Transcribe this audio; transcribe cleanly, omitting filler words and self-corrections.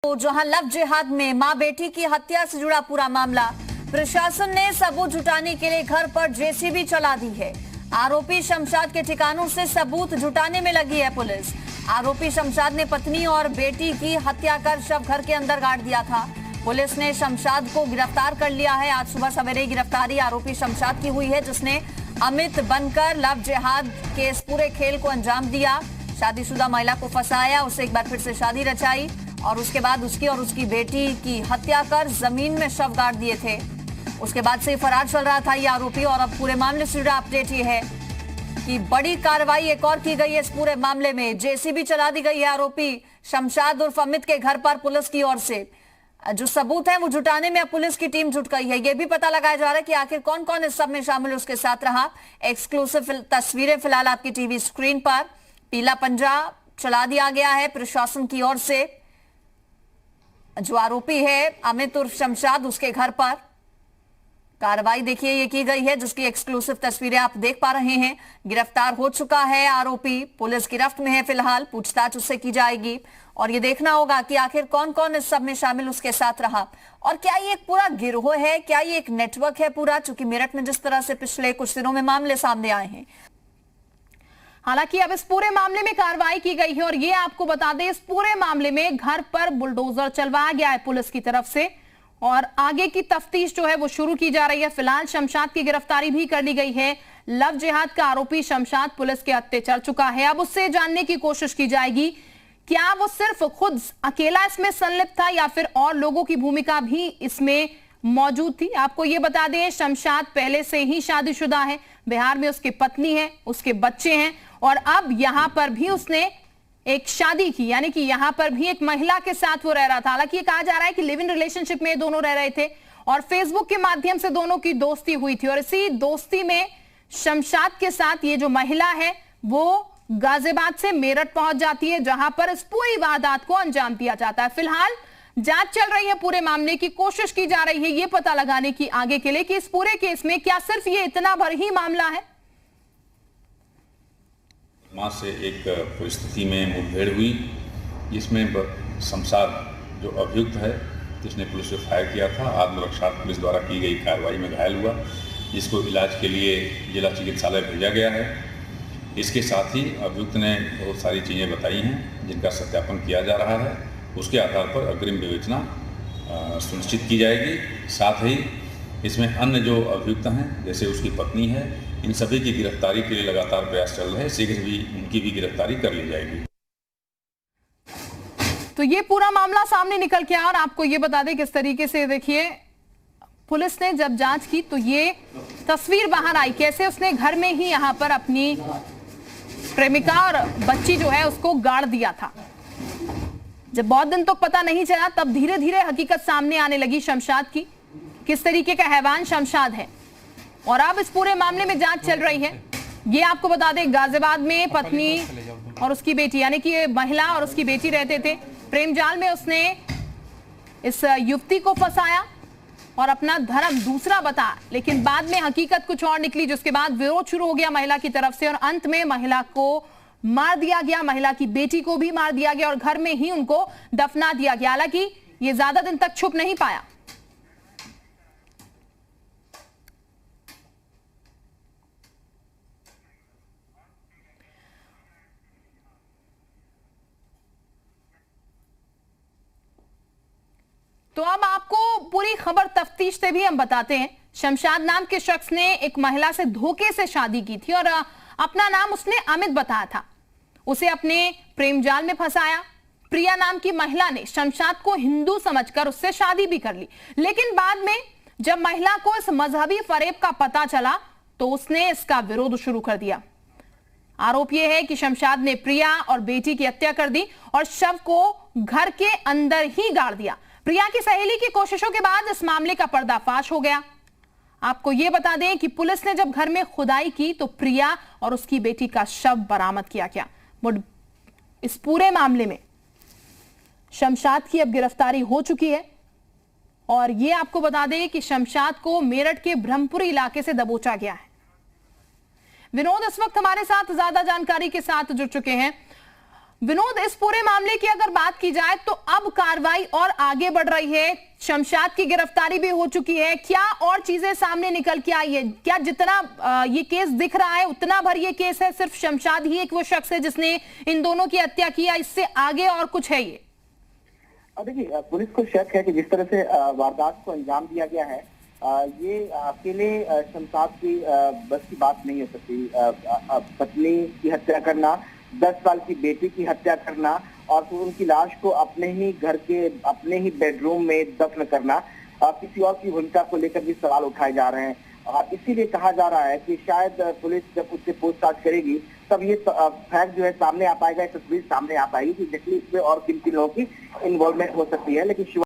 तो जहां लव जिहाद में मां बेटी की हत्या से जुड़ा पूरा मामला, प्रशासन ने सबूत जुटाने के लिए घर पर जेसीबी चला दी है। आरोपी शमशाद के ठिकानों से सबूत जुटाने में लगी है पुलिस। आरोपी शमशाद ने पत्नी और बेटी की हत्या कर शव घर के अंदर गाड़ दिया था। पुलिस ने शमशाद को गिरफ्तार कर लिया है। आज सुबह सवेरे गिरफ्तारी आरोपी शमशाद की हुई है, जिसने अमित बनकर लव जिहाद के इस पूरे खेल को अंजाम दिया। शादीशुदा महिला को फंसाया, उसे एक बार फिर से शादी रचाई और उसके बाद उसकी और उसकी बेटी की हत्या कर जमीन में शव गाड़ दिए थे। उसके बाद से फरार चल रहा था ये आरोपी। और अब पूरे मामले से जुड़ा अपडेट ये है कि बड़ी कार्रवाई एक और की गई है। इस पूरे मामले में जेसीबी चला दी गई है आरोपी शमशाद उर्फ अमित के घर पर पुलिस की ओर से। जो सबूत है वो जुटाने में अब पुलिस की टीम जुट गई है। ये भी पता लगाया जा रहा है कि आखिर कौन कौन इस सब में शामिल उसके साथ रहा। एक्सक्लूसिव तस्वीरें फिलहाल आपकी टीवी स्क्रीन पर। पीला पंजा चला दिया गया है प्रशासन की ओर से। जो आरोपी है अमित उर्फ शमशाद, उसके घर पर कार्रवाई देखिए ये की गई है, जिसकी एक्सक्लूसिव तस्वीरें आप देख पा रहे हैं। गिरफ्तार हो चुका है आरोपी, पुलिस गिरफ्त में है फिलहाल, पूछताछ उससे की जाएगी। और ये देखना होगा कि आखिर कौन कौन इस सब में शामिल उसके साथ रहा और क्या ये एक पूरा गिरोह है, क्या ये एक नेटवर्क है पूरा। चूंकि मेरठ में जिस तरह से पिछले कुछ दिनों में मामले सामने आए हैं, हालांकि अब इस पूरे मामले में कार्रवाई की गई है। और ये आपको बता दें, इस पूरे मामले में घर पर बुलडोजर चलवाया गया है पुलिस की तरफ से और आगे की तफ्तीश जो है वो शुरू की जा रही है। फिलहाल शमशाद की गिरफ्तारी भी कर ली गई है। लव जिहाद का आरोपी शमशाद पुलिस के हत्थे चढ़ चुका है। अब उससे जानने की कोशिश की जाएगी क्या वो सिर्फ खुद अकेला इसमें संलिप्त था या फिर और लोगों की भूमिका भी इसमें मौजूद थी। आपको ये बता दें, शमशाद पहले से ही शादीशुदा है। बिहार में उसकी पत्नी है, उसके बच्चे हैं और अब यहां पर भी उसने एक शादी की, यानी कि यहां पर भी एक महिला के साथ वो रह रहा था। हालांकि ये कहा जा रहा है कि लिव इन रिलेशनशिप में दोनों रह रहे थे और फेसबुक के माध्यम से दोनों की दोस्ती हुई थी। और इसी दोस्ती में शमशाद के साथ ये जो महिला है वो गाजियाबाद से मेरठ पहुंच जाती है, जहां पर इस पूरी वारदात को अंजाम दिया जाता है। फिलहाल जांच चल रही है, पूरे मामले की कोशिश की जा रही है ये पता लगाने की आगे के लिए कि इस पूरे केस में क्या सिर्फ ये इतना भर ही मामला है। मां से एक परिस्थिति में मुठभेड़ हुई, जिसमें शमशाद जो अभियुक्त है जिसने पुलिस को फायर किया था, आत्मरक्षा पुलिस द्वारा की गई कार्रवाई में घायल हुआ, जिसको इलाज के लिए जिला चिकित्सालय भेजा गया है। इसके साथ ही अभियुक्त ने बहुत सारी चीज़ें बताई हैं जिनका सत्यापन किया जा रहा है। उसके आधार पर अग्रिम विवेचना सुनिश्चित की जाएगी। साथ ही इसमें अन्य जो अभियुक्त हैं, जैसे उसकी पत्नी है, इन सभी की गिरफ्तारी के लिए लगातार प्रयास चल रहे हैं। शीघ्र भी उनकी भी गिरफ्तारी कर ली जाएगी। तो ये पूरा मामला सामने निकल के आया और आपको ये बता दें किस तरीके से, देखिए पुलिस ने जब जांच की तो ये तस्वीर बाहर आई, कैसे उसने घर में ही यहां पर अपनी प्रेमिका और बच्ची जो है उसको गाड़ दिया था। जब बहुत दिन तक पता नहीं चला, तब धीरे धीरे हकीकत सामने आने लगी शमशाद की, किस तरीके का हैवान शमशाद है। और अब इस पूरे मामले में जांच चल रही है। ये आपको बता दें, गाजियाबाद में पत्नी और उसकी बेटी, यानी कि महिला और उसकी बेटी रहते थे। प्रेम जाल में उसने इस युवती को फंसाया और अपना धर्म दूसरा बता, लेकिन बाद में हकीकत कुछ और निकली, जिसके बाद विरोध शुरू हो गया महिला की तरफ से और अंत में महिला को मार दिया गया, महिला की बेटी को भी मार दिया गया और घर में ही उनको दफना दिया गया। हालांकि ये ज्यादा दिन तक छुप नहीं पाया। तो अब आपको पूरी खबर तफ्तीश से भी हम बताते हैं। शमशाद नाम के शख्स ने एक महिला से धोखे से शादी की थी और अपना नाम उसने अमित बताया था। उसे अपने प्रेम जाल में फंसाया। प्रिया नाम की महिला ने शमशाद को हिंदू समझकर उससे शादी भी कर ली, लेकिन बाद में जब महिला को इस मजहबी फरेब का पता चला तो उसने इसका विरोध शुरू कर दिया। आरोप यह है कि शमशाद ने प्रिया और बेटी की हत्या कर दी और शव को घर के अंदर ही गाड़ दिया। प्रिया की सहेली की कोशिशों के बाद इस मामले का पर्दाफाश हो गया। आपको यह बता दें कि पुलिस ने जब घर में खुदाई की तो प्रिया और उसकी बेटी का शव बरामद किया गया। इस पूरे मामले में शमशाद की अब गिरफ्तारी हो चुकी है और यह आपको बता दें कि शमशाद को मेरठ के ब्रह्मपुरी इलाके से दबोचा गया है। विनोद इस वक्त हमारे साथ ज्यादा जानकारी के साथ जुड़ चुके हैं। विनोद, इस पूरे मामले की अगर बात की जाए तो अब कार्रवाई और आगे बढ़ रही है, शमशाद की गिरफ्तारी भी हो चुकी है। क्या और चीजें सामने निकल के आई है? क्या जितना ये केस दिख रहा है उतना भर ये केस है? सिर्फ शमशाद ही एक वो शख्स है जिसने इन दोनों की हत्या की, या इससे आगे और कुछ है? ये देखिए, पुलिस को शक है कि जिस तरह से वारदात को अंजाम दिया गया है, ये अकेले शमशाद की बस की बात नहीं हो सकती। पत्नी की हत्या करना, 10 साल की बेटी की हत्या करना और फिर उनकी लाश को अपने ही घर के अपने ही बेडरूम में दफन करना, किसी और की भूमिका को लेकर भी सवाल उठाए जा रहे हैं। और इसीलिए कहा जा रहा है कि शायद पुलिस जब उससे पूछताछ करेगी तब ये फैक्ट जो है सामने आ पाएगा, तस्वीर सामने आ पाएगी कि इसमें और किन किन लोगों की इन्वॉल्वमेंट हो सकती है। लेकिन